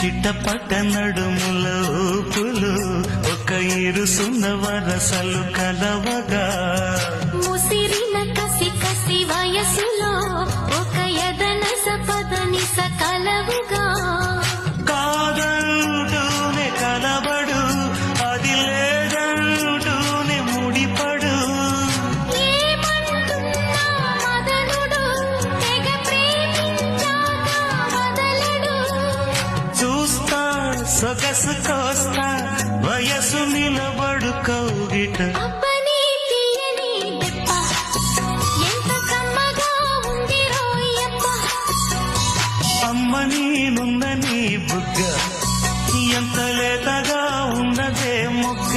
చిట్టపట్ట నడుముల ఊపులు ఒక ఇరుసున్న వరసలు కలవగా ముసిరిన కసి కసి వయసులో ఒక యదన సపదని సకలవుగా కాదంటూనే కలబడు అది లేదంటూనే ముడిపడు ఏమంటున్నా మదనుడు తెగ ప్రేమించాక వదలడు చూస్తా సొగసు కోస్తా వయసు నిలబడు కౌగిట అబ్బని తీయని దెబ్బ ఎంత కమ్మగా ఉంది రోయప్ప అమ్మ నీనున్న నీ బుగ్గ ఎంత లేతగా ఉన్నదే మొగ్గ